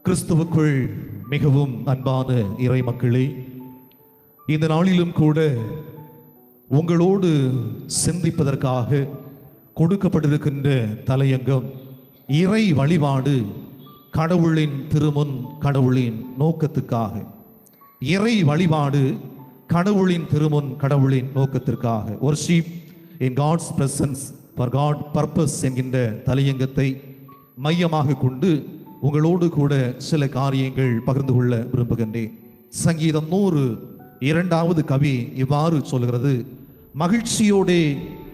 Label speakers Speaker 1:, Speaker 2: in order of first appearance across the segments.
Speaker 1: கிறிஸ்துவுக்குள் மிகவும் அன்பான இறை மக்களே, இந்த நாளிலும் கூட உங்களோடு சிந்திப்பதற்காக கொடுக்கப்பட்டிருக்கின்ற தலையங்கம் இறை வழிபாடு கடவுளின் திருமுன் கடவுளின் நோக்கத்துக்காக. இறை வழிபாடு கடவுளின் திருமுன் கடவுளின் நோக்கத்திற்காக. Worship in God's presence for God purpose என்கின்ற தலையங்கத்தை மையமாக கொண்டு உங்களோடு கூட சில காரியங்கள் பகிர்ந்து கொள்ள விரும்புகின்றேன். சங்கீதம் 100 2வது கவி இவ்வாறு சொல்கிறது: மகிழ்ச்சியோடே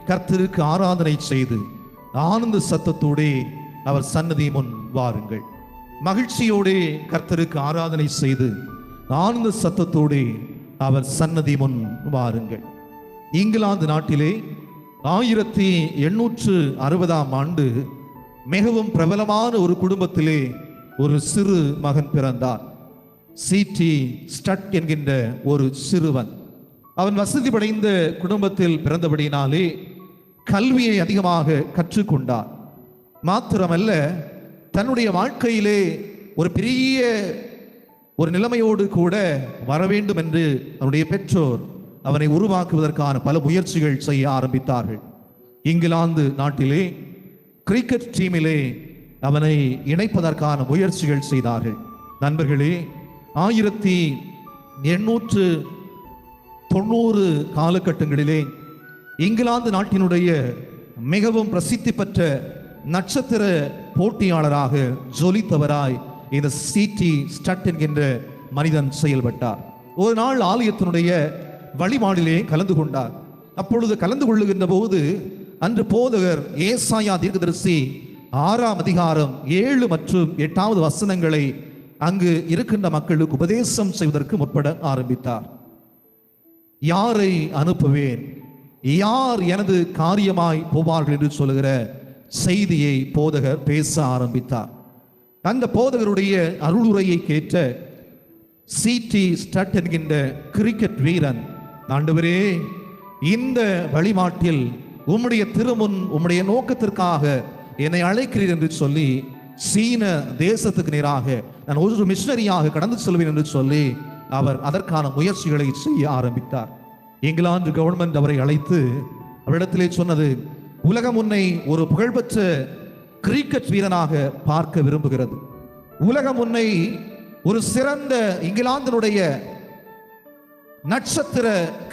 Speaker 1: கர்த்தருக்கு ஆராதனை செய்து ஆனந்த சத்தத்தோடே அவர் சன்னதி முன் வாருங்கள். மகிழ்ச்சியோடே கர்த்தருக்கு ஆராதனை செய்து ஆனந்த சத்தத்தோடே அவர் சன்னதி முன் வாருங்கள். இங்கிலாந்து நாட்டிலே 1860ஆம் ஆண்டு மிகவும் பிரபலமான ஒரு குடும்பத்திலே ஒரு சிறு மகன் பிறந்தார். C.T. ஸ்டட் என்கின்ற ஒரு சிறுவன். அவன் வசதி படைந்த குடும்பத்தில் பிறந்தபடினாலே கல்வியை அதிகமாக கற்றுக்கொண்டார். மாத்திரமல்ல, தன்னுடைய வாழ்க்கையிலே ஒரு பெரிய ஒரு நிலைமையோடு கூட வர வேண்டும் என்று அவனுடைய பெற்றோர் அவனை உருவாக்குவதற்கான பல முயற்சிகள் செய்ய ஆரம்பித்தார்கள். இங்கிலாந்து நாட்டிலே கிரிக்கெட் டீமிலே அவனை இணைப்பதற்கான முயற்சிகள் செய்தார்கள். நண்பர்களே, 1890 காலகட்டங்களிலே இங்கிலாந்து நாட்டினுடைய மிகவும் பிரசித்தி பெற்ற நட்சத்திர போட்டியாளராக ஜொலித்தவராய் இந்த C.T. ஸ்டட் என்கின்ற மனிதன் செயல்பட்டார். ஒரு நாள் ஆலயத்தினுடைய வழிபாடிலே கலந்து கொண்டார். அப்பொழுது கலந்து கொள்ளுகின்ற போது அன்று போதகர் ஏசாயா தீர்க்கதரிசி 6ஆம் அதிகாரம் 7 மற்றும் 8வது வசனங்களை அங்கு இருக்கின்ற மக்களுக்கு உபதேசம் செய்வதற்கு முற்பட ஆரம்பித்தார். யாரை அனுப்புவேன், யார் எனது காரியமாய் போவார்கள் என்று சொல்லுகிற செய்தியை போதகர் பேச ஆரம்பித்தார். அந்த போதகருடைய அருளுரையை கேட்ட C.T. ஸ்டட் என்கின்ற கிரிக்கெட் வீரன், ஆண்டவரே, இந்த வழிபாட்டில் உம்முடைய திருமுன் உம்முடைய நோக்கத்திற்காக என்னை அழைக்கிறீர் என்று சொல்லி சீன தேசத்துக்கு நேராக நான் ஒரு மிஷனரியாக கடந்து செல்வேன் என்று சொல்லி அவர் அதற்கான முயற்சிகளை செய்ய ஆரம்பித்தார். இங்கிலாந்து கவர்மெண்ட் அவரை அழைத்து அவரிடத்திலே சொன்னது: உலகம் உன்னை ஒரு புகழ்பெற்ற கிரிக்கெட் வீரனாக பார்க்க விரும்புகிறது. உலகம் உன்னை ஒரு சிறந்த இங்கிலாந்தினுடைய நட்சத்திர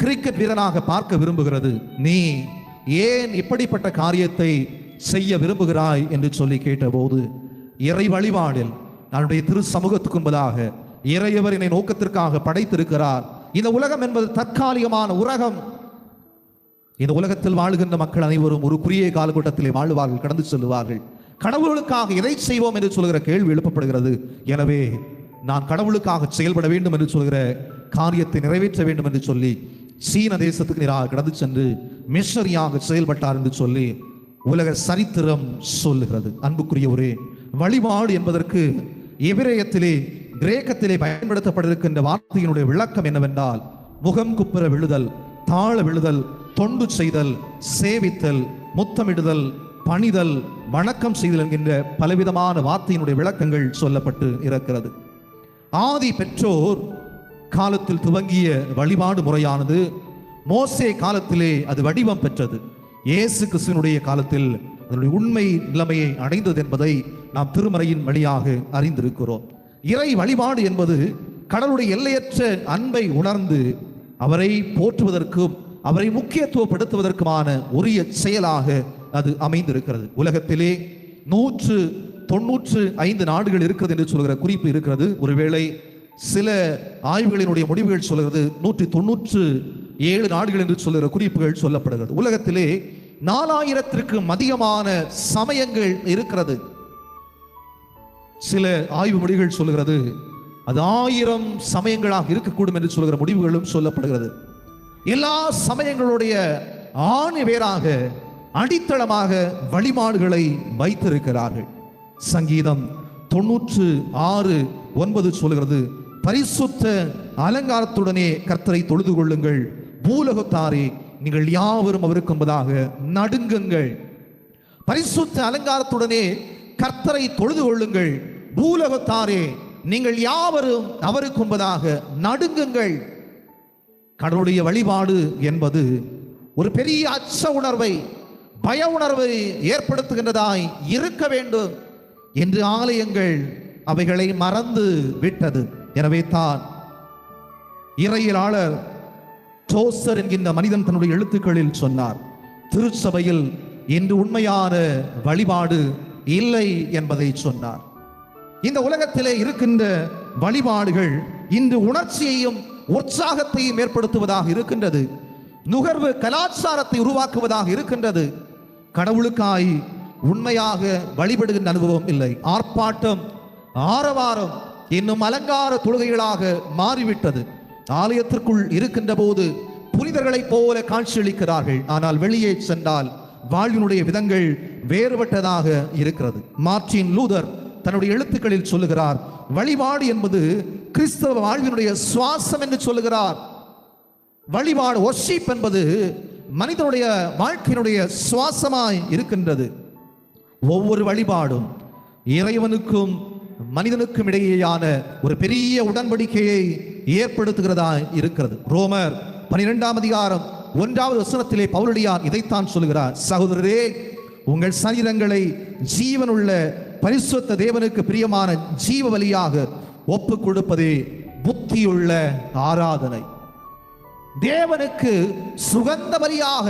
Speaker 1: கிரிக்கெட் வீரனாக பார்க்க விரும்புகிறது. நீ ஏன் இப்படிப்பட்ட காரியத்தை செய்ய விரும்புகிறாய் என்று சொல்லி கேட்டபோது, இறை வழிபாடில் நம்முடைய திரு சமூகத்துக்கு முன்பதாக இறையவர் என்னை நோக்கத்திற்காக படைத்திருக்கிறார். இந்த உலகம் என்பது தற்காலிகமான உலகம். இந்த உலகத்தில் வாழுகின்ற மக்கள் அனைவரும் ஒரு குறுகிய காலகட்டத்திலே வாழ்வார்கள், கடந்து செல்வார்கள். கடவுளுக்காக எதை செய்வோம் என்று சொல்கிற கேள்வி எழுப்பப்படுகிறது. எனவே நான் கடவுளுக்காக செயல்பட வேண்டும் என்று சொல்கிற காரியத்தை நிறைவேற்ற வேண்டும் என்று சொல்லி சீன தேசத்துக்கு நேராக கடந்து சென்று மிஷனரியாக செயல்பட்டார் என்று சொல்லி உலக சரித்திரம் சொல்லுகிறது. அன்புக்குரியவரே, வழிபாடு என்பதற்கு எபிரேயத்திலே கிரேக்கத்திலே பயன்படுத்தப்பட்டிருக்கின்ற வார்த்தையினுடைய விளக்கம் என்னவென்றால், முகம் குப்புற விழுதல், தாழ விழுதல், தொண்டு செய்தல், சேவித்தல், முத்தமிடுதல், பணிதல், வணக்கம் செய்தல் என்கின்ற பலவிதமான வார்த்தையினுடைய விளக்கங்கள் சொல்லப்பட்டு இருக்கிறது. ஆதி பெற்றோர் காலத்தில் துவங்கிய வழிபாடு முறையானது மோசே காலத்திலே அது வடிவம் பெற்றது. இயேசு கிறிஸ்துவினுடைய காலத்தில் அதனுடைய உண்மை நிலைமையை அடைந்தது என்பதை நாம் திருமறையின் வழியாக அறிந்திருக்கிறோம். இறை வழிபாடு என்பது கடவுளுடைய எல்லையற்ற அன்பை உணர்ந்து அவரை போற்றுவதற்கும் அவரை முக்கியத்துவப்படுத்துவதற்குமான உரிய செயலாக அது அமைந்திருக்கிறது. உலகத்திலே 195 நாடுகள் இருக்கிறது என்று சொல்கிற குறிப்பு இருக்கிறது. ஒருவேளை சில ஆய்வுகளினுடைய முடிவுகள் சொல்கிறது 197 நாடுகள் என்று சொல்கிற குறிப்புகள் சொல்லப்படுகிறது. உலகத்திலே 4000க்கும் அதிகமான சமயங்கள் இருக்கிறது. சில ஆய்வு முடிவுகள் சொல்கிறது அது 1000 சமயங்களாக இருக்கக்கூடும் என்று சொல்கிற முடிவுகளும் சொல்லப்படுகிறது. எல்லா சமயங்களுடைய ஆணி வேராக அடித்தளமாக வழிபாடுகளை வைத்திருக்கிறார்கள். சங்கீதம் 96:9 சொல்கிறது: பரிசுத்த அலங்காரத்துடனே கர்த்தரை தொழுது கொள்ளுங்கள், பூலகத்தாரே நீங்கள் யாவரும் அவருக்கு என்பதாக நடுங்குங்கள். பரிசுத்த அலங்காரத்துடனே கர்த்தரை தொழுது கொள்ளுங்கள், பூலகத்தாரே நீங்கள் யாவரும் அவருக்கு முன்பதாக நடுங்குங்கள். கடவுளுடைய வழிபாடு என்பது ஒரு பெரிய அச்ச உணர்வை, பய உணர்வை ஏற்படுத்துகின்றதாய் இருக்க வேண்டும் என்று ஆலயங்கள் அவைகளை மறந்து விட்டது. எனவே தான் இறையியலாளர் டோசர் என்கின்ற மனிதன் தன்னுடைய எழுத்துக்களில் சொன்னார், திருச்சபையில் இன்று உண்மையான வழிபாடு இல்லை என்பதை சொன்னார். இந்த உலகத்திலே இருக்கின்ற வழிபாடுகள் இன்று உணர்ச்சியையும் உற்சாகத்தையும் ஏற்படுத்துவதாக இருக்கின்றது. நுகர்வு கலாச்சாரத்தை உருவாக்குவதாக இருக்கின்றது. கடவுளுக்காய் உண்மையாக வழிபடுகின்ற அனுபவம் இல்லை. ஆர்ப்பாட்டம், ஆரவாரம் இன்னும் அலங்கார தொழுகைகளாக மாறிவிட்டது. ஆலயத்திற்குள் இருக்கின்ற போது புனிதர்களைப் போல காட்சியளிக்கிறார்கள். ஆனால் வெளியே சென்றால் வாழ்வினுடைய விதங்கள் வேறுபட்டதாக இருக்கிறது. மார்ட்டின் லூதர் தன்னுடைய எழுத்துக்களில் சொல்லுகிறார், வழிபாடு என்பது கிறிஸ்தவ வாழ்வினுடைய சுவாசம் என்று சொல்லுகிறார். வழிபாடு, வொர்ஷிப் என்பது மனிதனுடைய வாழ்க்கையினுடைய சுவாசமாய் இருக்கின்றது. ஒவ்வொரு வழிபாடும் இறைவனுக்கும் மனிதனுக்கும் இடையேயான ஒரு பெரிய உடன்படிக்கையை ஏற்படுத்துகிறதாய் இருக்கிறது. ரோமர் 12ஆம் அதிகாரம் 1வது வசனத்திலே பவுலடியார் இதைத்தான் சொல்கிறார், சகோதரரே, உங்கள் சரீரங்களை ஜீவனுள்ள பரிசுத்த தேவனுக்கு பிரியமான ஜீவ பலியாக ஒப்பு கொடுப்பதே புத்தியுள்ள ஆராதனை. தேவனுக்கு சுகந்த பலியாக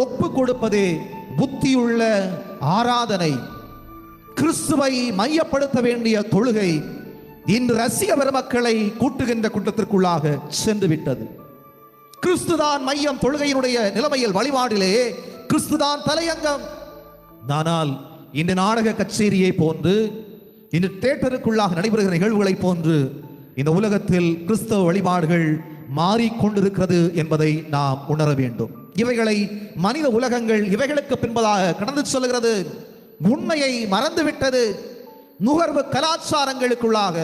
Speaker 1: ஒப்பு கொடுப்பதே புத்தியுள்ள ஆராதனை. கிறிஸ்துவை மையப்படுத்த வேண்டிய தொழுகை இன்று ரசிக பெருமக்களை கூட்டுகின்ற கூட்டத்திற்குள்ளாக சென்று விட்டது. கிறிஸ்துதான் மையம். தொழுகையினுடைய நிலைமையில் வழிபாடிலே கிறிஸ்துதான் தலையங்கம். ஆனால் இந்த நாடக கச்சேரியை போன்று, இந்த தியேட்டருக்குள்ளாக நடைபெறுகிற நிகழ்வுகளை போன்று இந்த உலகத்தில் கிறிஸ்தவ வழிபாடுகள் மாறிக்கொண்டிருக்கிறது என்பதை நாம் உணர வேண்டும். இவைகளை மனித உலகங்கள் இவைகளுக்கு பின்பதாக கடந்து செல்கிறது. உண்மையை மறந்துவிட்டது. நுகர்வு கலாச்சாரங்களுக்குள்ளாக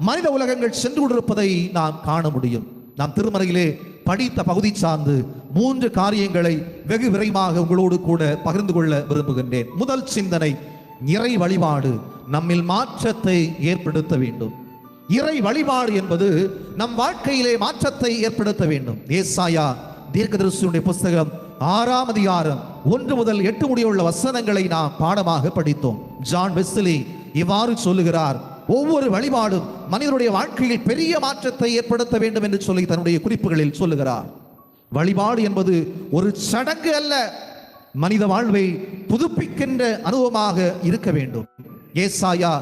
Speaker 1: மனித உலகங்கள் சென்று கொண்டிருப்பதை நாம் காண முடியும். நாம் திருமறையிலே படித்த பகுதி சார்ந்து 3 காரியங்களை வெகு விரைவாக உங்களோடு கூட பகிர்ந்து கொள்ள விரும்புகின்றேன். முதல் சிந்தனை, இறை வழிபாடு நம்மில் மாற்றத்தை ஏற்படுத்த வேண்டும். இறை வழிபாடு என்பது நம் வாழ்க்கையிலே மாற்றத்தை ஏற்படுத்த வேண்டும். ஏசாயா தீர்க்கதரிசியுடைய புஸ்தகம் 6ஆம் அதிகாரம் 1 முதல் 8 முடியுள்ள வசனங்களை நாம் பாடமாக படித்தோம். ஜான் வெஸ்லி இவ்வாறு சொல்லுகிறார், ஒவ்வொரு வழிபாடும் மனிதனுடைய வாழ்க்கையில் பெரிய மாற்றத்தை ஏற்படுத்த வேண்டும் என்று சொல்லி தன்னுடைய குறிப்புகளில் சொல்லுகிறார். வழிபாடு என்பது ஒரு சடங்கு அல்ல, மனித வாழ்வை புதுப்பிக்கின்ற அனுபவமாக இருக்க வேண்டும். ஏசாயா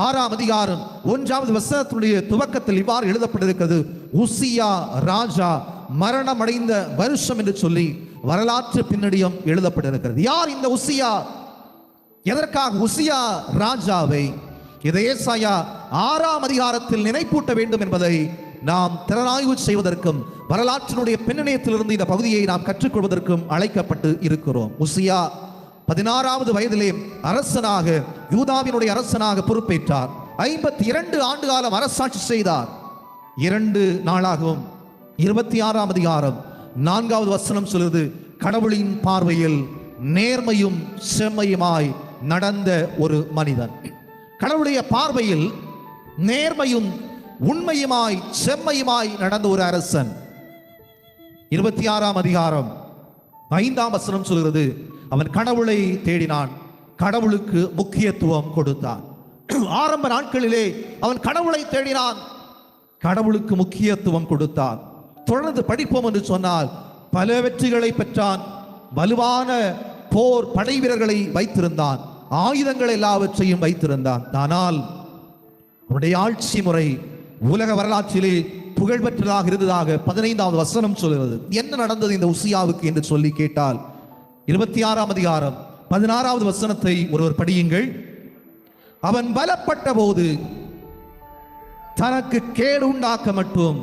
Speaker 1: 6ஆம் அதிகாரம் 1வது வசனத்துடைய துவக்கத்தில் இவ்வாறு எழுதப்பட்டிருக்கிறது, உசியா ராஜா மரணம் அடைந்த வருஷம் என்று சொல்லி வரலாற்று பின்னணியும் எழுதப்பட்டிருக்கிறது. யார் இந்த உசியா? எதற்காக உசியா ராஜாவை இதை ஏசாயா 6ஆம் அதிகாரத்தில் நினைப்பூட்ட வேண்டும் என்பதை நாம் திறனாய்வு செய்வதற்கும் வரலாற்றினுடைய பின்னணியத்திலிருந்து இந்த பகுதியை நாம் கற்றுக்கொள்வதற்கும் அழைக்கப்பட்டு இருக்கிறோம். உசியா 16வது வயதிலே அரசனாக, யூதாவினுடைய அரசனாக பொறுப்பேற்றார். 52 ஆண்டு காலம் அரசாட்சி செய்தார். 2 நாளாகவும் 26ஆம் அதிகாரம் 4வது வசனம் சொல்லுது, கடவுளின் பார்வையில் நேர்மையும் செம்மையுமாய் நடந்த ஒரு மனிதன். கடவுளுடைய பார்வையில் நேர்மையும் உண்மையுமாய் செம்மையுமாய் நடந்த ஒரு அரசன். 26ஆம் அதிகாரம் 5ஆம் வசனம் சொல்கிறது, அவன் கடவுளை தேடினான், கடவுளுக்கு முக்கியத்துவம் கொடுத்தான். ஆரம்ப நாட்களிலே அவன் கடவுளை தேடினான், கடவுளுக்கு முக்கியத்துவம் கொடுத்தான். தொடர்ந்து படிப்போம் என்று சொன்னால் பல வெற்றிகளை பெற்றான். வலுவான போர் படை வீரர்களை வைத்திருந்தான், ஆயுதங்கள் எல்லாவற்றையும் வைத்திருந்தான். ஆனால் அவனுடைய ஆட்சி முறை உலக வரலாற்றிலே புகழ்பெற்றதாக இருந்ததாக 15வது வசனம் சொல்கிறது. என்ன நடந்தது இந்த உசியாவுக்கு என்று சொல்லி கேட்டால் 26ஆம் அதிகாரம் 16வது வசனத்தை ஒருவர் படியுங்கள். அவன் பலப்பட்ட போது தனக்கு கேடு உண்டாக்க மட்டும்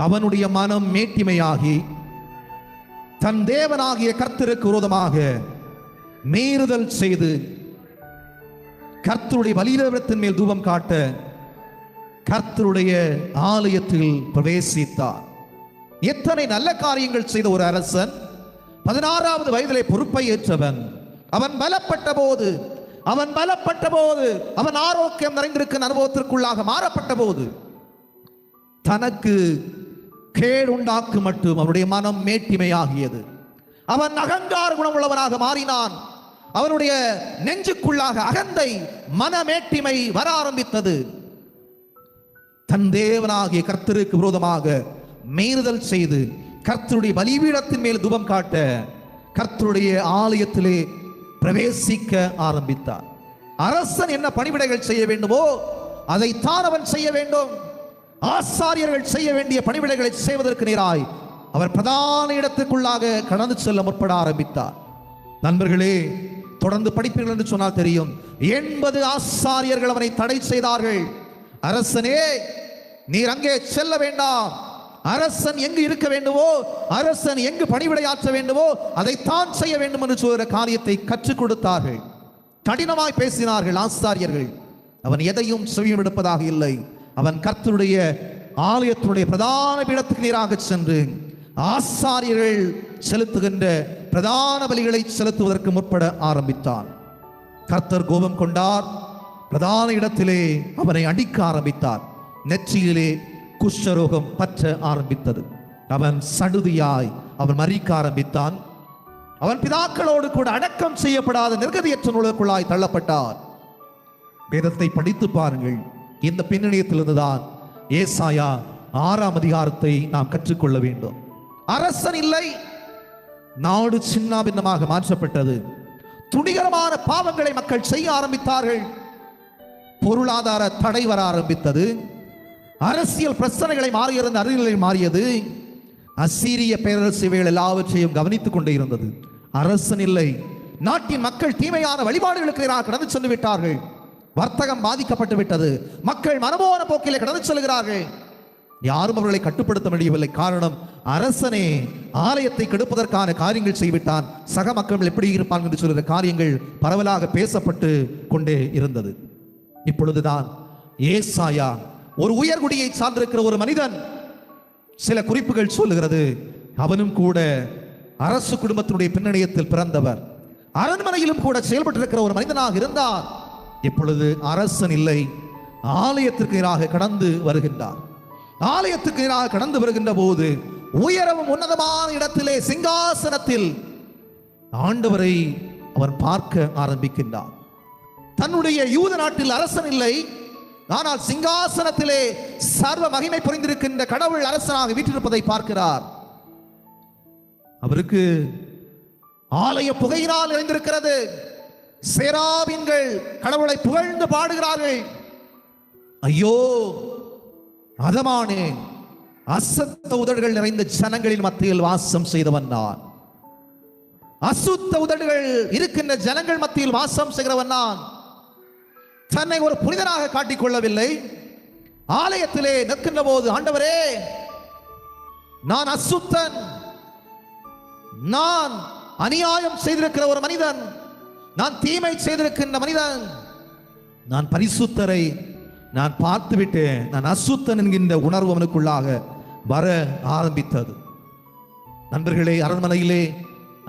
Speaker 1: அவனுடைய மனம் மேட்டிமையாகி தன் தேவனாகிய கர்த்தருக்கு விரோதமாக மீறுதல் செய்து கர்த்தருடைய பலிபீடத்தின் மேல் தூபம் காட்ட கர்த்தருடைய ஆலயத்தில் பிரவேசித்தார். எத்தனை நல்ல காரியங்கள் செய்த ஒரு அரசன், 16வது வயதிலே பொறுப்பை ஏற்றவன். அவன் பலப்பட்ட போது அவன் பலப்பட்ட போது, அவன் ஆரோக்கியம் நிறைந்திருக்கும் அனுபவத்திற்குள்ளாக மாறப்பட்ட போது, தனக்கு கேடு உண்டாக்கு மட்டும் அவனுடைய மனம் மேட்டிமையாகியது. அவன் அகங்கார குணமுள்ளவனாக மாறினான். அவனுடைய நெஞ்சுக்குள்ளாக அகந்தை, மனமேட்டிமை வர ஆரம்பித்தது. தன் தேவனாகிய கர்த்தருக்கு விரோதமாக மீறுதல் செய்து கர்த்தருடைய பலிபீடத்தின் மேல் தூபம் காட்ட கர்த்தருடைய ஆலயத்திலே பிரவேசிக்க ஆரம்பித்தார். அரசன் என்ன பணிவிடைகள் செய்ய வேண்டுமோ அதைத்தான் அவன் செய்ய வேண்டும். ஆசாரியர்கள் செய்ய வேண்டிய பணிவிடைகளை செய்வதற்கு நேராய் அவர் பிரதான இடத்துக்குள்ளாக கடந்து செல்ல முற்பட ஆரம்பித்தார். நண்பர்களே, தொடர்ந்து படிப்பீர்கள் என்று சொன்னால் தெரியும், 80 ஆசாரியர்கள் அவனை தடை செய்தார்கள். அரசனே, நீர் அங்கே செல்ல வேண்டாம். அரசன் எங்கு இருக்க வேண்டுமோ, அரசன் எங்கு பணிவிடையாற்ற வேண்டுமோ அதைத்தான் செய்ய வேண்டும் என்று சொல்கிற காரியத்தை கற்றுக் கொடுத்தார்கள். கடினமாய் பேசினார்கள் ஆசாரியர்கள். அவன் எதையும் செவியெடுப்பதாக இல்லை. அவன் கர்த்தருடைய ஆலயத்தினுடைய பிரதான பீடத்துக்கு நேராக சென்று ஆசாரியர்கள் செலுத்துகின்ற பிரதான பலிகளை செலுத்துவதற்கு முற்பட ஆரம்பித்தான். கர்த்தர் கோபம் கொண்டார். பிரதான இடத்திலே அவனை அடிக்க ஆரம்பித்தார். நெற்றியிலே குஷ்டரோகம் பற்ற ஆரம்பித்தது. அவன் சடுதியாய் அவன் மறிக்க ஆரம்பித்தான். அவன் பிதாக்களோடு கூட அடக்கம் செய்யப்படாத நிர்கதியற்ற நூலுக்குள்ளாய் தள்ளப்பட்டார். வேதத்தை படித்து பாருங்கள். இந்த பின்னணியத்திலிருந்துதான் ஏசாயா 6ஆம் அதிகாரத்தை நாம் கற்றுக்கொள்ள வேண்டும். அரசன் இல்லை, நாடு சின்னாபின்னமாக மாற்றப்பட்டது. துணிகரமான பாவங்களை மக்கள் செய்ய ஆரம்பித்தார்கள். பொருளாதார தடை வர ஆரம்பித்தது. அரசியல் பிரச்சனைகளை மாறியிருந்த அறிநிலை மாறியது. அசீரிய பேரரசு இவைகள் எல்லாவற்றையும் கவனித்துக் கொண்டே இருந்தது. அரசன் இல்லை. நாட்டின் மக்கள் தீமையான வழிபாடுகளுக்கு எதிராக கடந்து சென்று விட்டார்கள். வர்த்தகம் பாதிக்கப்பட்டு விட்டது. மக்கள் மனமோன போக்கிலே கடந்து செல்கிறார்கள். யாரும் அவர்களை கட்டுப்படுத்த முடியவில்லை. காரணம், அரசனே ஆலயத்தை கெடுப்பதற்கான காரியங்கள் செய்துவிட்டான். சக மக்கள் எப்படி இருப்பாங்க என்று சொல்கிற காரியங்கள் பரவலாக பேசப்பட்டு கொண்டே இருந்தது. இப்பொழுதுதான் ஏசாயா, ஒரு உயர்குடியை சார்ந்திருக்கிற ஒரு மனிதன், சில குறிப்புகள் சொல்லுகிறது, அவனும் கூட அரசு குடும்பத்தினுடைய பின்னணியத்தில் பிறந்தவர், அரண்மனையிலும் கூட செயல்பட்டிருக்கிற ஒரு மனிதனாக இருந்தார். இப்பொழுது அரசன் இல்லை, ஆலயத்திற்கு எதிராக கடந்து வருகின்றார். ஆலயத்துக்கு எதிராக கடந்து வருகின்ற போது உயரவும் உன்னதமான இடத்திலே சிங்காசனத்தில் ஆண்டவரை அவன் பார்க்க ஆரம்பிக்கின்றார். தன்னுடைய யூத நாட்டில் அரசன் இல்லை, ஆனால் சிங்காசனத்திலே சர்வ மகிமை புரிந்திருக்கின்ற கடவுள் அரசனாக வீற்றிருப்பதை பார்க்கிறார். அவருக்கு ஆலய புகையினால் நிறைந்திருக்கிறது. சேராபீன்கள் கடவுளை புகழ்ந்து பாடுகிறார்கள். ஐயோ அதமானே, அசத்த உதடுகள் நிறைந்த ஜனங்களின் மத்தியில் வாசம் செய்தவன் நான். அசுத்த உதடுகள் இருக்கின்ற ஜனங்கள் மத்தியில் வாசம் செய்கிறவன் நான். தன்னை ஒரு புனிதனாக காட்டிக்கொள்ளவில்லை. ஆலயத்திலே நிற்கின்ற போது, ஆண்டவரே நான் அசுத்தன், நான் அநியாயம் செய்திருக்கிற ஒரு மனிதன், நான் தீமை செய்திருக்கின்ற மனிதன், நான் பரிசுத்தரை நான் பார்த்து விட்டேன், நான் அசுத்தன் என்கின்ற உணர்வு அவனுக்குள்ளாக வர ஆரம்பித்தது. நண்பர்களே, அரண்மனையிலே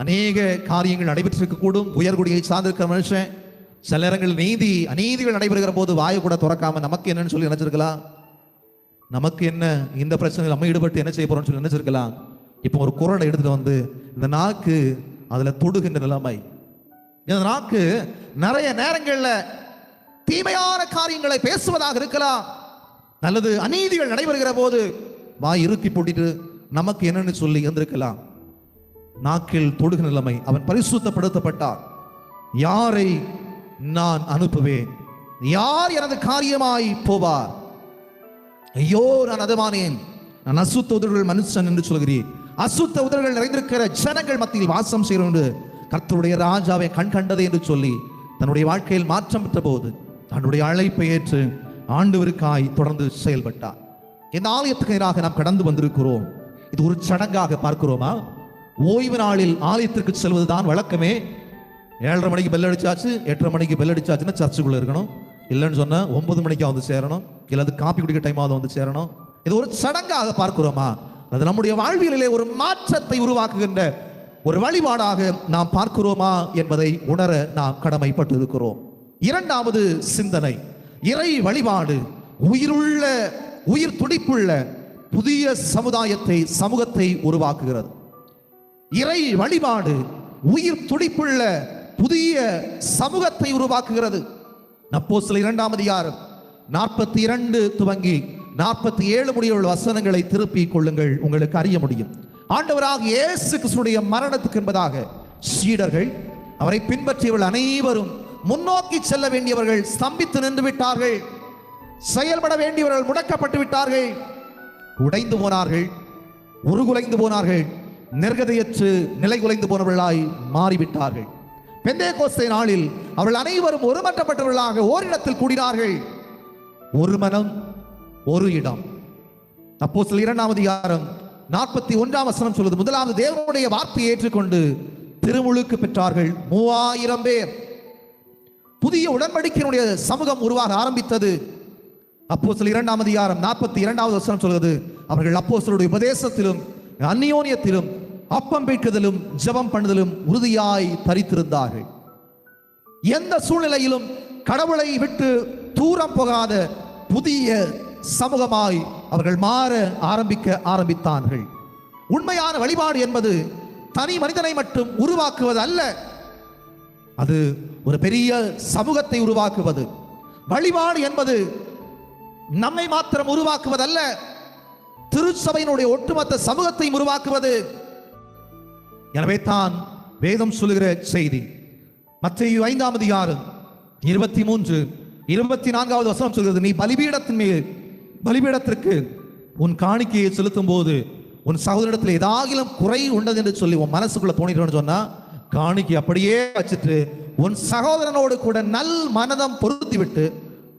Speaker 1: அநேக காரியங்கள் நடைபெற்றிருக்க கூடும். உயர்குடியை சார்ந்திருக்கிற மனுஷன் சில நேரங்களில் அநீதிகள் நடைபெறுகிற போது வாயை கூட துறக்காம நமக்கு என்னன்னு சொல்லி நினைச்சிருக்கலாம். நமக்கு என்ன, இந்த பிரச்சனையில் நம்ம ஈடுபட்டு என்ன செய்ய போறோம்னு சொல்லி நினைச்சிருக்கலாம். இப்போ ஒரு குரலை எடுத்துட்டு வந்து இந்த நாக்கு அதுல தொடுகின்ற நிலைமை. இந்த நாக்கு நிறைய நேரங்கள்ல தீமையான காரியங்களை பேசுவதாக இருக்கலாம். நல்லது அநீதிகள் நடைபெறுகிற போது வாய் இறுக்கி போட்டிட்டு நமக்கு என்னன்னு சொல்லி இருந்திருக்கலாம். நாக்கில் தொடுகிற நிலைமை. அவன் பரிசுத்தப்படுத்தப்பட்டார். யாரை நான் அனுப்புவேன்? யார் எனது காரியமாய் போவார்? ஐயோ நான் அதமானேன், நான் அசுத்த உதடுகள் மனுஷன் என்று சொல்கிறேன். அசுத்த உதடுகள் நிறைந்திருக்கிற ஜனங்கள் மத்தியில் வாசம் செய்கிறோம் என்று கர்த்தருடைய ராஜாவை கண் கண்டதே என்று சொல்லி தன்னுடைய வாழ்க்கையில் மாற்றம் பெற்ற போது தன்னுடைய அழைப்பை ஏற்று ஆண்டவருக்காய் தொடர்ந்து செயல்பட்டார். இந்த ஆலயத்துக்கு எதிராக நாம் கடந்து வந்திருக்கிறோம். இது ஒரு சடங்காக பார்க்கிறோமா? ஓய்வு நாளில் ஆலயத்திற்கு செல்வதுதான் வழக்கமே. 7:30 மணிக்கு பெல் அடிச்சாச்சு, 8:30 மணிக்கு பெல் அடிச்சாச்சுன்னா சர்ச்சுக்குள்ள இருக்கணும். இல்லைன்னு சொன்னா 9 மணிக்கு வந்து சேரணும், இல்லாது காப்பி குடிக்க டைமாவது வந்து சேரணும். இது ஒரு சடங்காக பார்க்கிறோமா? அது நம்முடைய வாழ்வியலிலே ஒரு மாற்றத்தை உருவாக்குகின்ற ஒரு வழிபாடாக நாம் பார்க்கிறோமா என்பதை உணர நாம் கடமைப்பட்டு இருக்கிறோம். இரண்டாவது சிந்தனை, இறை வழிபாடு உயிர் துடிப்புள்ள புதிய சமூகத்தை உருவாக்குகிறது. இறை வழிபாடு உயிர் துடிப்புள்ள புதிய சமூகத்தை உருவாக்குகிறது. அப்போஸ்தலர் 2ஆம் அதிகாரம் 42 துவங்கி 47 முடியுள்ள வசனங்களை திருப்பிக் கொள்ளுங்கள், உங்களுக்கு அறிய முடியும். ஆண்டவராக இயேசு கிறிஸ்துவின் மரணத்துக்கு என்பதாக சீடர்கள், அவரை பின்பற்றியவர்கள் அனைவரும் முன்னோக்கி செல்ல வேண்டியவர்கள் ஸ்தம்பித்து நின்று விட்டார்கள். செயல்பட வேண்டியவர்கள் முடக்கப்பட்டு விட்டார்கள். உடைந்து போனார்கள், உருகுலைந்து போனார்கள், நிர்கதையற்று நிலை குலைந்து போனவர்களாய் மாறிவிட்டார்கள். பெந்தேகோஸ்தே நாளில் அவர்கள் அனைவரும் ஒருமனப்பட்டவர்களாக ஓரிடத்தில் கூடினார்கள். ஒரு மனம், ஒரு இடம். அப்போஸ்தலர் 2ஆம் அதிகாரம் 41ஆம் வசனம் சொல்வது, முதலாவது தேவனுடைய வார்த்தையை ஏற்றுக்கொண்டு திருமுழுக்கு பெற்றார்கள் 3000 பேர். புதிய உடன்படிக்கையினுடைய சமூகம் உருவாக ஆரம்பித்தது. அப்போஸ்தலர் 2ஆம் அதிகாரம் 42வது வசனம் சொல்வது, அவர்கள் அப்போஸ்தலருடைய உபதேசத்திலும் அந்நியோன்யத்திலும் அப்பம் பிட்குதலும் ஜெபம் பண்ணுதலும் உறுதியாய் தரித்திருந்தார்கள். எந்த சூழ்நிலையிலும் கடவுளை விட்டு தூரம் போகாத புதிய சமூகமாய் அவர்கள் மாற ஆரம்பித்தார்கள். உண்மையான வழிபாடு என்பது தனி மனிதனை மட்டும் உருவாக்குவது அல்ல, அது ஒரு பெரிய சமூகத்தை உருவாக்குவது. வழிபாடு என்பது நம்மை மாத்திரம் உருவாக்குவதல்ல, திருச்சபையினுடைய ஒட்டுமொத்த சமூகத்தை உருவாக்குவது. எனவே தான் வேதம் சொல்லுகிற செய்தி மத்தேயு 5ஆம் அதிகாரம் 23, 24வது வசனம் சொல்கிறது, நீ பலிபீடத்திற்கு உன் காணிக்கையை செலுத்தும் போது உன் சகோதரிடத்தில் ஏதாகிலும் குறை உண்டது என்று சொல்லி உன் மனசுக்குள்ள தோணிட்டு சொன்னா, காணிக்கை அப்படியே வச்சுட்டு உன் சகோதரனோடு கூட நல் மனதம் பொருத்தி விட்டு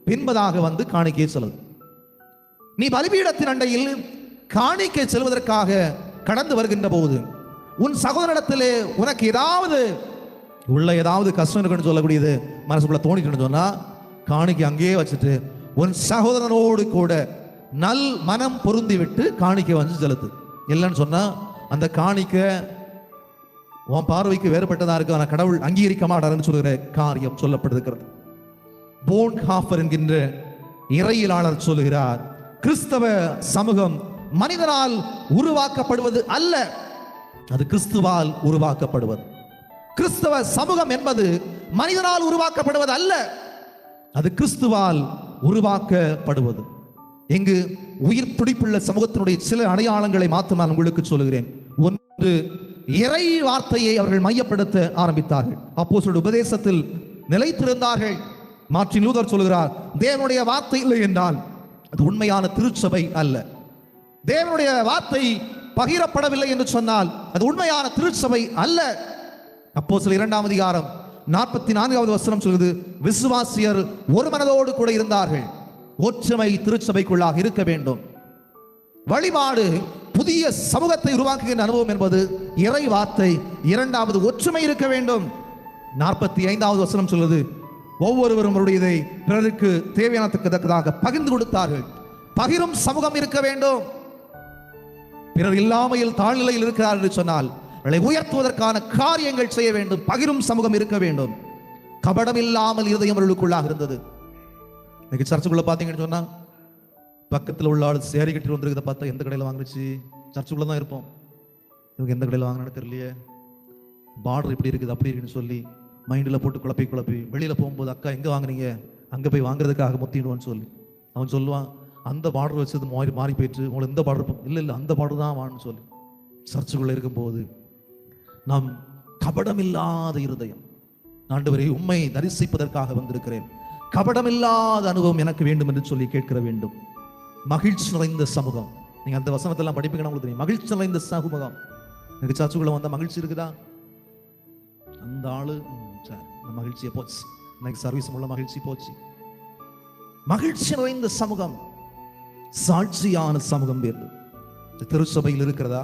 Speaker 1: பின்பதாக வந்து காணிக்கையை செலுத்து. நீ பலிபீடத்தின் அண்டையில் காணிக்கை செல்வதற்காக கடந்து வருகின்ற போது உன் சகோதரிடத்திலே உனக்கு ஏதாவது கஷ்டம் இருக்குன்னு சொல்லக்கூடியது மனசுக்குள்ள தோணிட்டு சொன்னா, காணிக்கை அங்கேயே வச்சுட்டு உன் சகோதரனோடு கூட நல் மனம் பொருந்தி விட்டு காணிக்கை வந்து செலுத்து. இல்லைன்னு சொன்னா அந்த காணிக்கை உன் பார்வைக்கு வேறுபட்டதா இருக்கு, ஆனால் கடவுள் அங்கீகரிக்க மாட்டார்னு சொல்கிற காரியம் சொல்லப்பட்டிருக்கிறது. போன்ஹாஃபர் என்கின்ற இறையியலாளர் சொல்லுகிறார், கிறிஸ்தவ சமூகம் மனிதனால் உருவாக்கப்படுவது அல்ல, அது கிறிஸ்துவால் உருவாக்கப்படுவது. கிறிஸ்தவ சமூகம் என்பது மனிதனால் உருவாக்கப்படுவது அல்ல, அது கிறிஸ்துவால் உருவாக்கப்படுவது. இங்கு உயிர் துடிப்புள்ள சமூகத்தினுடைய சில அடையாளங்களை மாற்ற நான் உங்களுக்கு சொல்லுகிறேன். ஒன்று, இறை வார்த்தையை அவர்கள் மையப்படுத்த ஆரம்பித்தார்கள். அப்போஸ்தலருடைய உபதேசத்தில் நிலைத்திருந்தார்கள். மார்ட்டின் லூதர் சொல்கிறார், தேவனுடைய வார்த்தை இல்லை என்றால் அது உண்மையான திருச்சபை அல்ல. தேவனுடைய வார்த்தை பகிரப்படவில்லை என்று சொன்னால் அது உண்மையான திருச்சபை அல்ல. அப்போஸ்தலர் 2ஆம் அதிகாரம் 44வது வசனம் சொல்கிறது, விசுவாசியர் ஒரு மனதோடு கூட இருந்தார்கள். ஒற்றுமை திருச்சபைக்குள்ளாக இருக்க வேண்டும். வழிபாடு புதிய சமூகத்தை உருவாக்குகின்ற அனுபவம் என்பது இறை வார்த்தை. இரண்டாவது, ஒற்றுமை இருக்க வேண்டும். 45வது வசனம் சொல்வது, ஒவ்வொருவரும் அவருடையதை பிறருக்கு தேவையானதற்காக பகிர்ந்து கொடுத்தார்கள். பகிரும் சமூகம் இருக்க வேண்டும். பிறர் இல்லாமையில் தாழ்நிலையில் இருக்கிறார் என்று சொன்னால் அவர்களை உயர்த்துவதற்கான காரியங்கள் செய்ய வேண்டும். பகிரும் சமூகம் இருக்க வேண்டும். கபடம் இல்லாமல் இருதயம் அவர்களுக்குள்ளாக இருந்தது. இன்னைக்கு சர்ச்சுக்குள்ள பார்த்தீங்கன்னு சொன்னா பக்கத்தில் உள்ள ஆள் சேரி கட்டி வந்துருக்கிறத பார்த்தா எந்த கடையில் வாங்குச்சு, சர்ச்சுக்குள்ள தான் இருப்போம். இவங்க எந்த கடையில் வாங்கினான்னு தெரியலையே, பார்டர் இப்படி இருக்குது அப்படி இருக்குன்னு சொல்லி மைண்டில் போட்டு குழப்பி வெளியில் போகும்போது, அக்கா எங்கே வாங்குறீங்க, அங்கே போய் வாங்குறதுக்காக முத்திடுவான்னு சொல்லி அவன் சொல்லுவான், அந்த பார்டர் வச்சது மாறி போயிட்டு உங்களுக்கு இந்த பார்டர் இல்லை அந்த பார்டர் தான் வான்னு சொல்லி. சர்ச்சுக்குள்ளே இருக்கும்போது நாம் கபடமில்லாத இருதயம், ஆண்டவரே உம்மை தரிசிப்பதற்காக வந்திருக்கிறேன், கபடமில்லாத அனுபவம் எனக்கு வேண்டும் என்று சொல்லி கேட்கிற வேண்டும். மகிழ்ச்சி நிறைந்த சமூகம். நீங்க அந்த வசனத்தெல்லாம் படிப்பீங்கன்னா உங்களுக்கு தெரியும். மகிழ்ச்சி நிறைந்த சமூகம். எனக்கு சர்ச்சுக்குள்ள வந்த மகிழ்ச்சி இருக்குதா? அந்த ஆளு மகிழ்ச்சியை போச்சு, இன்னைக்கு சர்வீஸ் உள்ள மகிழ்ச்சி போச்சு. மகிழ்ச்சி நிறைந்த சமூகம், சாட்சியான சமூகம் வேண்டும். திருச்சபையில் இருக்கிறதா,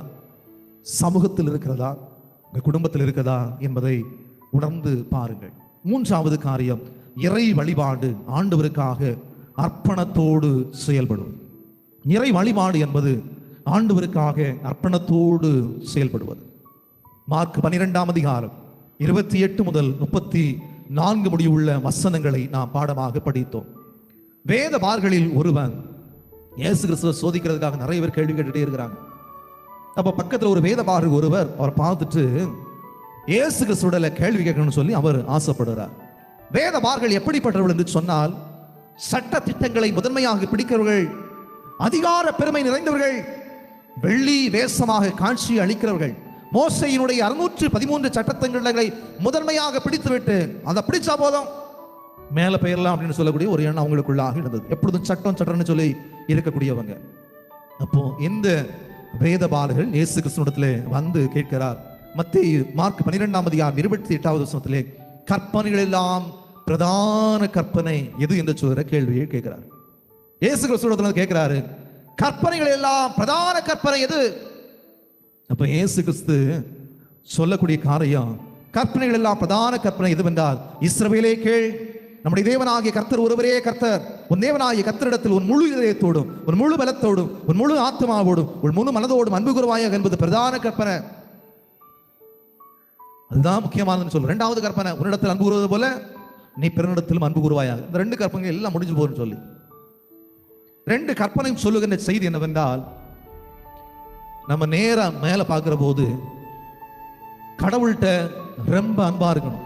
Speaker 1: சமூகத்தில் இருக்கிறதா, உங்க குடும்பத்தில் இருக்கிறதா என்பதை உணர்ந்து பாருங்கள். மூன்றாவது காரியம், இறை வழிபாடு ஆண்டவருக்காக அர்ப்பணத்தோடு செயல்படும். இறை வழிபாடு என்பது ஆண்டவருக்காக அர்ப்பணத்தோடு செயல்படுவது. மார்க் 12ஆம் அதிகாரம் 28 முதல் 4 முடிவுள்ள வசனங்களை நாம் பாடமாக படித்தோம். வேத பார்களில் ஒருவன் இயேசு கிறிஸ்துவை சோதிக்கிறதுக்காக நிறைய பேர் கேள்வி கேட்டுட்டே இருக்கிறாங்க. அப்ப பக்கத்துல ஒரு வேத பாரு ஒருவர் அவரை பார்த்துட்டு இயேசு கிறிஸ்துவிடல கேள்வி கேட்கணும்னு சொல்லி அவர் ஆசைப்படுறார். வேத பார்கள் எப்படிப்பட்டவர்கள் என்று சொன்னால், சட்ட திட்டங்களை முதன்மையாக பிடிக்கிறவர்கள், அதிகார பெருமை நிறைந்தவர்கள், வெள்ளி வேஷமாக காட்சி அளிக்கிறவர்கள், மோசையினுடைய 613 சட்டங்களை முதன்மையாக பிடித்துவிட்டு அதை பிடிச்சா போதும் மேல பெயரலாம் அப்படின்னு சொல்லக்கூடிய ஒரு எண்ணம் அவங்களுக்குள்ளாக இருந்தது. எப்பொழுதும் சட்டம்னு சொல்லி இருக்கக்கூடியவங்க. அப்போ இந்த வேத பாலகர்கள் இயேசு கிறிஸ்துவிடத்திலே வந்து கேட்கிறார். மத்தேயு மார்க் 12ஆம் அதிகாரம் 28வது வசனத்திலே கற்பனைகள் எல்லாம் பிரதான கற்பனை எது என்று சொல்ற கேள்வியை கேட்கிறார். இயேசு கிறிஸ்துவிடத்துல கேட்கிறாரு, கற்பனைகள் எல்லாம் பிரதான கற்பனை எது? அப்ப இயேசு கிறிஸ்து சொல்லக்கூடிய காரியம், கற்பனைகள் எல்லாம் பிரதான கற்பனை எதுவென்றால், இஸ்ரவேலே கேள், நம்முடைய தேவனாகிய கர்த்தர் ஒருவரே கர்த்தர். உன் தேவனாகிய கர்த்தரிடத்தில் உன் முழு இதயத்தோடும், உன் முழு பலத்தோடும், உன் முழு ஆத்மாவோடும், உன் முழு மனதோடும் அன்பு கூறுவாயாக என்பது பிரதான கற்பனை. அதுதான் முக்கியமானதுன்னு சொல்லு. 2வது கற்பனை, உன்னிடத்தில் அன்பு கூறுவது போல நீ பிறனிடத்திலும் அன்பு கூறுவாயாக. இந்த 2 கற்பனை எல்லாம் முடிஞ்சு போகுன்னு சொல்லி 2 கற்பனையும் சொல்லுகின்ற செய்தி என்னவென்றால், நம்ம நேரம் மேல பார்க்கிற போது கடவுள்கிட்ட ரொம்ப அன்பா இருக்கணும்.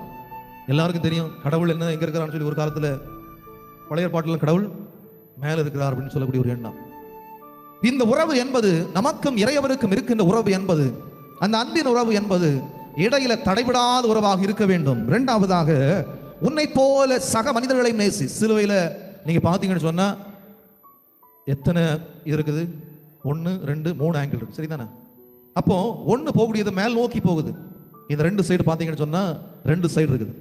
Speaker 1: எல்லாருக்கும் தெரியும் கடவுள் என்ன எங்க இருக்கிறான்னு சொல்லி. ஒரு காலத்துல பழைய பாட்டில் கடவுள் மேல இருக்கிறார் அப்படின்னு சொல்லக்கூடிய ஒரு எண்ணம். இந்த உறவு என்பது நமக்கும் இறையவருக்கும் இருக்கின்ற உறவு என்பது, அந்த அன்பின் உறவு என்பது இடையில தடைபடாத உறவாக இருக்க வேண்டும். 2வதாக, உன்னை போல சக மனிதர்களை நேசி. சிலுவையில நீங்க பாத்தீங்கன்னு சொன்னா எத்தனை இருக்குது? 1 2 3 ஆங்கிள் இருக்கு, சரிதானே? அப்போ 1 போகக்கூடியது மேல் நோக்கி போகுது. இந்த 2 சைடு பாத்தீங்கன்னு சொன்னா 2 சைடு இருக்குது.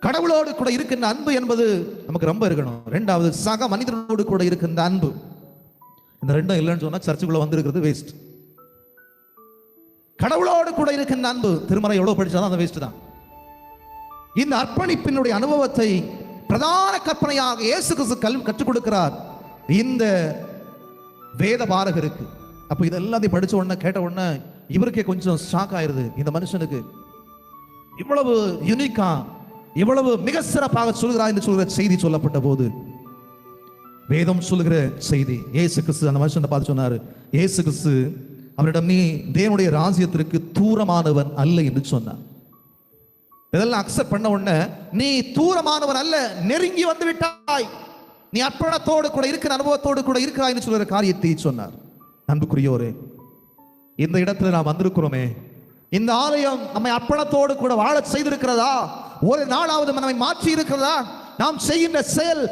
Speaker 1: கடவுளோடு கூட இருக்கின்ற அன்பு என்பது நமக்கு ரொம்ப இருக்கணும். 2வது, சக மனிதனோடு கூட இருக்கின்ற அன்பு. இந்த 2 இல்லைன்னு சொன்னா சர்ச்சுக்குள்ள வந்திருக்கிறது வேஸ்ட். கடவுளோடு கூட இருக்கின்ற அன்பு, திருமறை எவ்வளவு படிச்சாலும் அந்த வேஸ்ட் தான். இந்த அர்ப்பணிப்பினுடைய அனுபவத்தை பிரதான கற்பனையாக இயேசு கிறிஸ்து கற்றுக் கொடுக்கிறார் இந்த வேத பாரகருக்கு. அப்ப இதெல்லாத்தையும் படிச்ச உடனே கேட்ட உடனே இவருக்கே கொஞ்சம் ஷாக் ஆயிருது. இந்த மனுஷனுக்கு இவ்வளவு யூனிக்கா, இவ்வளவு மிக சிறப்பாக சொல்கிறார் என்று சொல்கிற செய்தி சொல்லப்பட்ட போது, வேதம் சொல்லுகிற செய்தி, இயேசு கிறிஸ்து அந்த மனுஷனை பார்த்து சொன்னாரு, இயேசு கிறிஸ்து அவரிடம், நீ தேவனுடைய ராஜ்யத்திற்கு தூரமானவன் அல்ல என்று சொன்னார். இதெல்லாம் அக்செப்ட் பண்ண உடனே, நீ தூரமானவன் அல்ல, நெருங்கி வந்து விட்டாய், நீ அர்ப்பணத்தோடு கூட இருக்கிற அனுபவத்தோடு கூட இருக்கிறாய் என்று சொல்கிற காரியத்தை சொன்னார். அன்புக்குரியோரே, இந்த இடத்துல நாம் வந்திருக்கிறோமே, இந்த ஆலயம் நம்மை அர்ப்பணத்தோடு கூட வாழ செய்திருக்கிறதா? ஒரு நாளாவது நம்மை மாற்றி இருக்கிறதா? நாம் செய்கின்ற செயல்,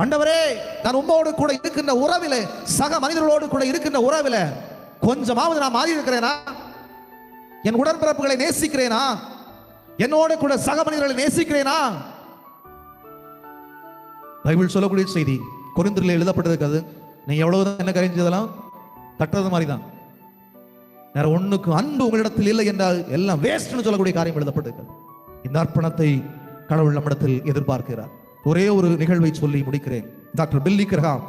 Speaker 1: ஆண்டவரே நான் உம்மோடு கூட இருக்கின்ற உறவிலே, சக மனிதர்களோடு கூட இருக்கின்ற உறவிலே கொஞ்சமாவது நான் மாறி இருக்கிறேனா? என் உடன்பிறப்புகளை நேசிக்கிறேனா? என்னோடு கூட சக மனிதர்களை நேசிக்கிறேனா? பைபிள் சொல்லக்கூடிய செய்தி கொரிந்தியரில் எழுதப்பட்டிருக்கிறது. நீங்க எவ்வளவுதான் என்ன கரைஞ்சதெல்லாம் தட்டுறது மாதிரி தான். வேற ஒண்ணுக்கு அன்பு உங்களிடத்தில் இல்லை என்றால் எல்லாம் வேஸ்ட்னு சொல்லக்கூடிய காரியம் எழுதப்பட்டிருக்கிறது. இந்த அர்ப்பணத்தை கடவுள் நம்மிடத்தில் எதிர்பார்க்கிறார். ஒரே ஒரு நிகழ்வை சொல்லி முடிக்கிறேன். டாக்டர் பில்லி கிரஹாம்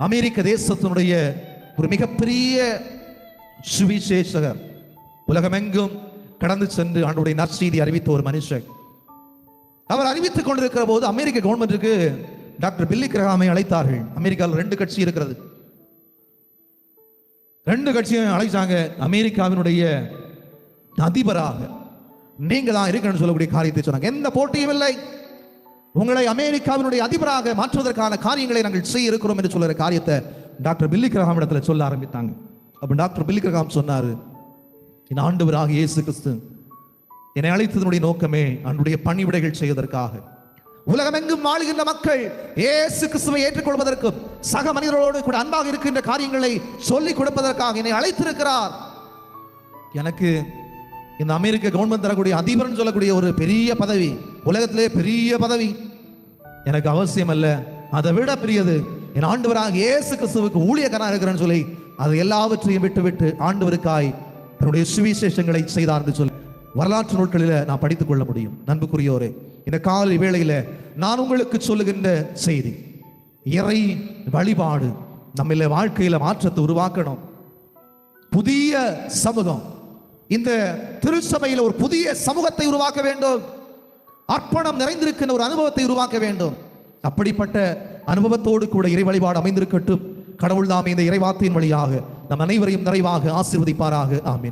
Speaker 1: அமெரிக்க தேசத்தினுடைய ஒரு மிகப்பெரிய சுவிசேஷகர், உலகமெங்கும் கடந்து சென்று ஆண்டவருடைய நற்செய்தி அறிவித்த ஒரு மனுஷன். அவர் அறிவித்துக் கொண்டிருக்கிற போது அமெரிக்க கவர்மெண்ட்டுக்கு டாக்டர் பில்லி கிரஹாமை அழைத்தார்கள். அமெரிக்காவில் 2 கட்சி இருக்கிறது. 2 கட்சியும் அழைச்சாங்க. அமெரிக்காவினுடைய அதிபராக நீங்க தான் இருக்கணும்னு சொல்லக்கூடிய காரியத்தை சொன்னாங்க. எந்த போட்டியும் இல்லை, உங்களை அமெரிக்காவினுடைய அதிபராக மாற்றுவதற்கான காரியங்களை நாங்கள் செய்ய இருக்கிறோம் என்று சொல்லுற காரியத்தை டாக்டர் பில்லி கிரஹாம் இடத்துல சொல்ல ஆரம்பித்தாங்க. அப்ப டாக்டர் பில்லி கிரஹாம் சொன்னாரு, என் ஆண்டவராக இயேசு கிறிஸ்து என்னை அழைத்ததனுடைய நோக்கமே அன்றைய பணிவிடைகள் செய்வதற்காக, உலகமெங்கும் வாழ்கின்ற மக்கள் இயேசு கிறிஸ்துவை ஏற்றுக்கொள்வதற்கும் சக மனிதர்களோடு கூட அன்பாக இருக்கின்ற காரியங்களை சொல்லிக் கொடுப்பதற்காக என்னை அழைத்திருக்கிறார். எனக்கு இந்த அமெரிக்க கவர்மெண்ட் தரக்கூடிய அதிபர்னு சொல்லக்கூடிய ஒரு பெரிய பதவி, உலகத்திலே பெரிய பதவி எனக்கு அவசியம் அல்ல. அதை விட பெரியது என் ஆண்டவராக இயேசு கிறிஸ்துவுக்கு ஊழியக்காரனாக இருக்கிறேன்னு சொல்லி அதை எல்லாவற்றையும் விட்டு ஆண்டவருக்காய் தன்னுடைய சுவிசேஷங்களை செய்தார் என்று சொல்லி வரலாற்று நூல்களில் நான் படித்துக் கொள்ள முடியும். நண்புக்குரியோரே, இந்த காலை வேளையில நான் உங்களுக்கு சொல்லுகின்ற செய்தி, இறை வழிபாடு நம்ம வாழ்க்கையில மாற்றத்தை உருவாக்கணும். புதிய சமூகம், இந்த திருச்சபையில் ஒரு புதிய சமூகத்தை உருவாக்க வேண்டும். அர்ப்பணம் நிறைந்திருக்கின்ற ஒரு அனுபவத்தை உருவாக்க வேண்டும். அப்படிப்பட்ட அனுபவத்தோடு கூட இறை வழிபாடு அமைந்திருக்கட்டும். கடவுள் தாமே இந்த இறைவார்த்தையின் வழியாக நம் அனைவரையும் நிறைவாக ஆசீர்வதிப்பாராக. ஆமென்.